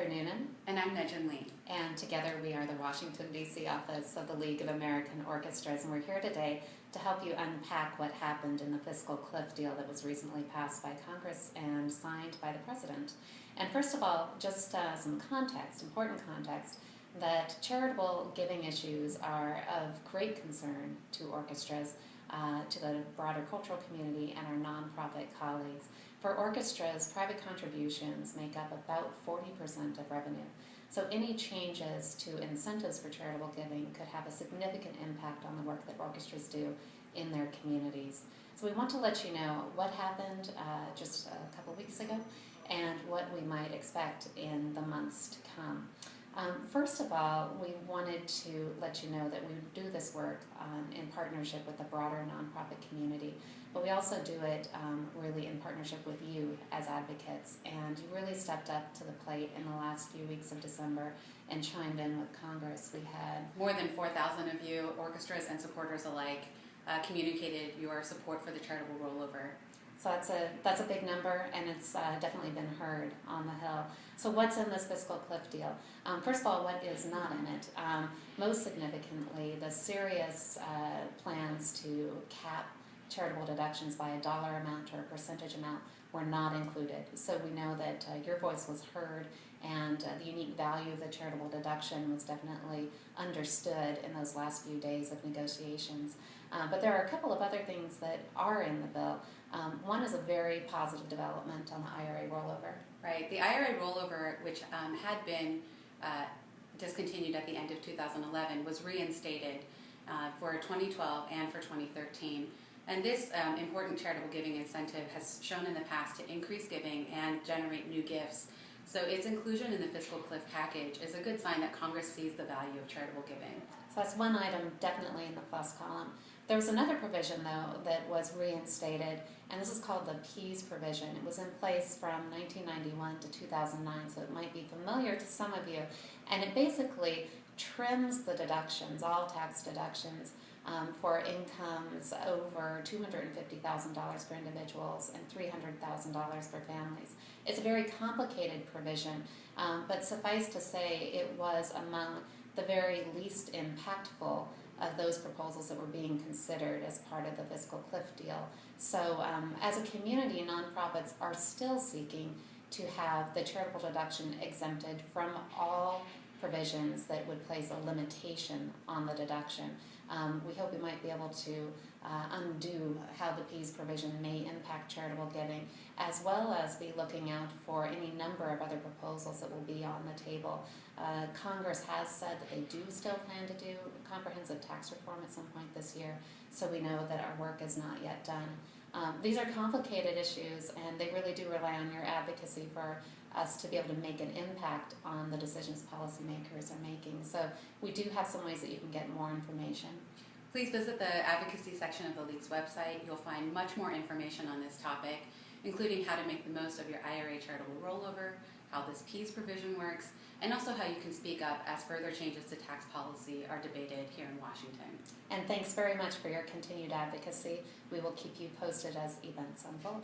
Heather Noonan. And I'm Nejin Lee. And together we are the Washington, D.C. office of the League of American Orchestras. And we're here today to help you unpack what happened in the fiscal cliff deal that was recently passed by Congress and signed by the President. And first of all, just some context, important context, that charitable giving issues are of great concern to orchestras, to the broader cultural community and our nonprofit colleagues. For orchestras, private contributions make up about 40% of revenue. So any changes to incentives for charitable giving could have a significant impact on the work that orchestras do in their communities. So we want to let you know what happened just a couple weeks ago and what we might expect in the months to come. First of all, we wanted to let you know that we do this work in partnership with the broader nonprofit community, but we also do it really in partnership with you as advocates, and you really stepped up to the plate in the last few weeks of December and chimed in with Congress. We had more than 4,000 of you, orchestras and supporters alike, communicated your support for the charitable rollover. So that's a big number, and it's definitely been heard on the Hill. So what's in this fiscal cliff deal? First of all, what is not in it? Most significantly, the serious plans to cap charitable deductions by a dollar amount or a percentage amount were not included. So we know that your voice was heard, and the unique value of the charitable deduction was definitely understood in those last few days of negotiations. But there are a couple of other things that are in the bill. One is a very positive development on the IRA rollover. Right. The IRA rollover, which had been discontinued at the end of 2011, was reinstated for 2012 and for 2013. And this important charitable giving incentive has shown in the past to increase giving and generate new gifts. So its inclusion in the fiscal cliff package is a good sign that Congress sees the value of charitable giving. So that's one item definitely in the plus column. There was another provision, though, that was reinstated, and this is called the PEAS provision. It was in place from 1991 to 2009, so it might be familiar to some of you. And it basically trims the deductions, all tax deductions, for incomes over $250,000 for individuals and $300,000 for families. It's a very complicated provision, but suffice to say it was among the very least impactful of those proposals that were being considered as part of the fiscal cliff deal. So as a community, nonprofits are still seeking to have the charitable deduction exempted from all provisions that would place a limitation on the deduction. We hope we might be able to undo how the PEAS provision may impact charitable giving, as well as be looking out for any number of other proposals that will be on the table. Congress has said that they do still plan to do comprehensive tax reform at some point this year, so we know that our work is not yet done. These are complicated issues, and they really do rely on your advocacy for us to be able to make an impact on the decisions policymakers are making. So we do have some ways that you can get more information. Please visit the advocacy section of the League's website. You'll find much more information on this topic, including how to make the most of your IRA charitable rollover, how this PEAS provision works, and also how you can speak up as further changes to tax policy are debated here in Washington. And thanks very much for your continued advocacy. We will keep you posted as events unfold.